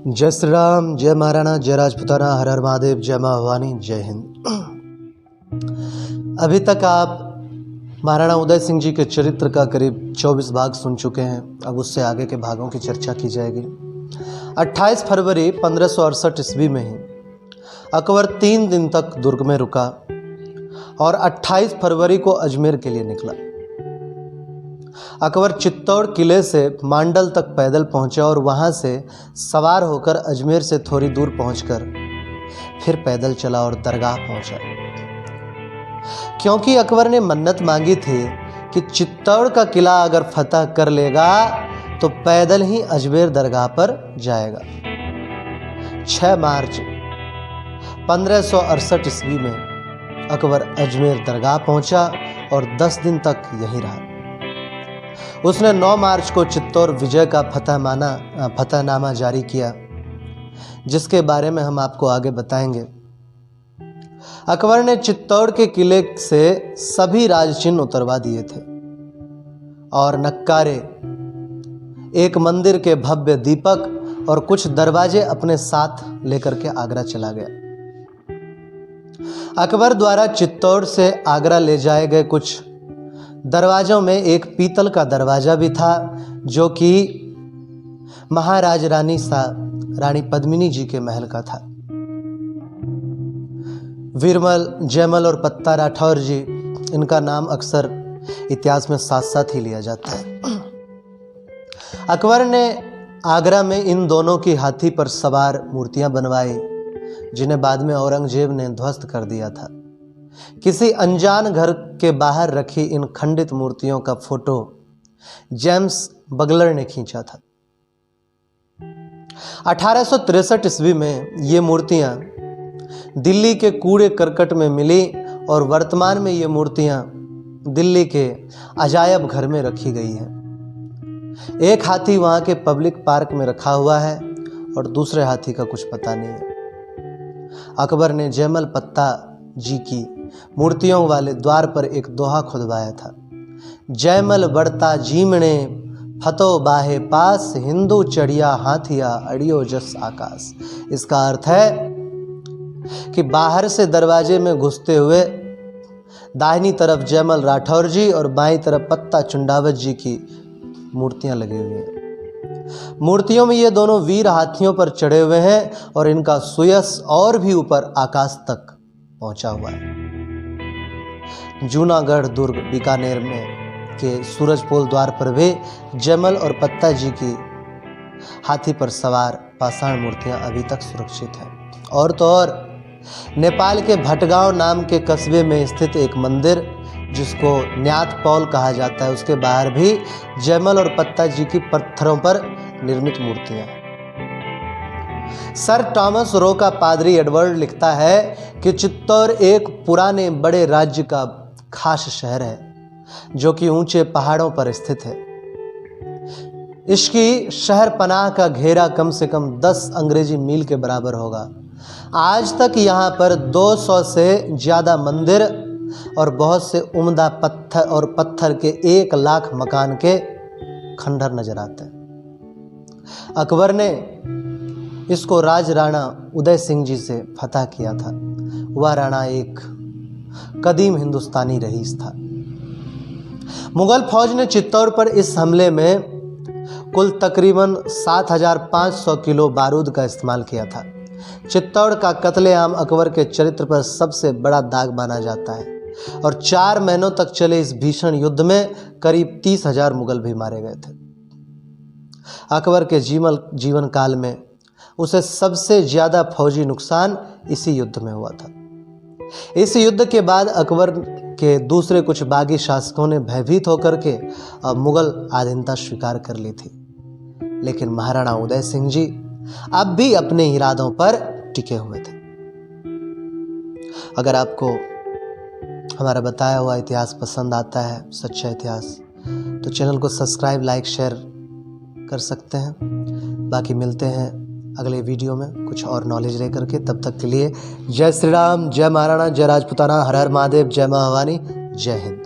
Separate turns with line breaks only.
जय श्री राम, जय महाराणा, जय राजपुताना, हर हर महादेव, जय माँ भवानी, जय हिंद। अभी तक आप महाराणा उदय सिंह जी के चरित्र का करीब 24 भाग सुन चुके हैं। अब उससे आगे के भागों की चर्चा की जाएगी। 28 फरवरी 1568 ईस्वी में ही अकबर 3 दिन तक दुर्ग में रुका और 28 फरवरी को अजमेर के लिए निकला। अकबर चित्तौड़ किले से मांडल तक पैदल पहुंचा और वहां से सवार होकर अजमेर से थोड़ी दूर पहुंचकर फिर पैदल चला और दरगाह पहुंचा, क्योंकि अकबर ने मन्नत मांगी थी कि चित्तौड़ का किला अगर फतह कर लेगा तो पैदल ही अजमेर दरगाह पर जाएगा। 6 मार्च 1568 ईस्वी में अकबर अजमेर दरगाह पहुंचा और 10 दिन तक यहीं रहा। उसने 9 मार्च को चित्तौड़ विजय का फतहनामा जारी किया, जिसके बारे में हम आपको आगे बताएंगे। अकबर ने चित्तौड़ के किले से सभी राजचिन्ह उतरवा दिए थे और नक्कारे, एक मंदिर के भव्य दीपक और कुछ दरवाजे अपने साथ लेकर के आगरा चला गया। अकबर द्वारा चित्तौड़ से आगरा ले जाए गए कुछ दरवाज़ों में एक पीतल का दरवाज़ा भी था, जो कि महाराज रानी पद्मिनी जी के महल का था। वीरमल, जयमल और पत्ता राठौर जी, इनका नाम अक्सर इतिहास में साथ साथ ही लिया जाता है। अकबर ने आगरा में इन दोनों की हाथी पर सवार मूर्तियां बनवाई, जिन्हें बाद में औरंगजेब ने ध्वस्त कर दिया था। किसी अनजान घर के बाहर रखी इन खंडित मूर्तियों का फोटो जेम्स बगलर ने खींचा था। 1863 ईस्वी में ये मूर्तियां दिल्ली के कूड़े करकट में मिली और वर्तमान में ये मूर्तियां दिल्ली के अजायब घर में रखी गई हैं। एक हाथी वहां के पब्लिक पार्क में रखा हुआ है और दूसरे हाथी का कुछ पता नहीं है। अकबर ने जयमल पत्ता जी की मूर्तियों वाले द्वार पर एक दोहा खुदवाया था। जयमल बढ़ता जीमणे फतो बाहे पास, हिंदू चढ़िया हाथिया अड़ियो जस आकाश। इसका अर्थ है कि बाहर से दरवाजे में घुसते हुए दाहिनी तरफ जयमल राठौर जी और बाईं तरफ पत्ता चुंडावत जी की मूर्तियां लगी हुई हैं। मूर्तियों में ये दोनों वीर हाथियों पर चढ़े हुए हैं और इनका सुयस और भी ऊपर आकाश तक पहुंचा हुआ है। जूनागढ़ दुर्ग बीकानेर में के सूरजपोल द्वार पर भी जयमल और पत्ता जी की हाथी पर सवार पाषाण मूर्तियां अभी तक सुरक्षित हैं। और तो और नेपाल के भटगांव नाम के कस्बे में स्थित एक मंदिर, जिसको न्यात पौल कहा जाता है, उसके बाहर भी जयमल और पत्ता जी की पत्थरों पर निर्मित मूर्तियां हैं। सर टॉमस रो का पादरी एडवर्ड लिखता है कि चित्तौड़ एक पुराने बड़े राज्य का खास शहर है, जो कि ऊंचे पहाड़ों पर स्थित है। इसकी शहर पनाह का घेरा कम से कम 10 अंग्रेजी मील के बराबर होगा। आज तक यहाँ पर 200 से ज़्यादा मंदिर और बहुत से उम्दा पत्थर के 1 लाख मकान के खंडहर नजर आते हैं। अकबर ने इसको राज राणा उदय सिंह जी से फतह किया था। वह राणा एक कदीम हिंदुस्तानी रईस था। मुगल फौज ने चित्तौड़ पर इस हमले में कुल तकरीबन 7500 किलो बारूद का इस्तेमाल किया था। चित्तौड़ का कत्लेआम अकबर के चरित्र पर सबसे बड़ा दाग माना जाता है और 4 महीनों तक चले इस भीषण युद्ध में करीब 30,000 मुगल भी मारे गए थे। अकबर के जीवन काल में उसे सबसे ज़्यादा फौजी नुकसान इसी युद्ध में हुआ था। इस युद्ध के बाद अकबर के दूसरे कुछ बागी शासकों ने भयभीत होकर के मुगल अधीनता स्वीकार कर ली थी, लेकिन महाराणा उदय सिंह जी अब भी अपने इरादों पर टिके हुए थे। अगर आपको हमारा बताया हुआ इतिहास पसंद आता है, सच्चा इतिहास, तो चैनल को सब्सक्राइब, लाइक, शेयर कर सकते हैं। बाकी मिलते हैं अगले वीडियो में कुछ और नॉलेज लेकर के। तब तक के लिए जय श्री राम, जय महाराणा, जय राजपुताना, हर हर महादेव, जय माँ भवानी, जय हिंद।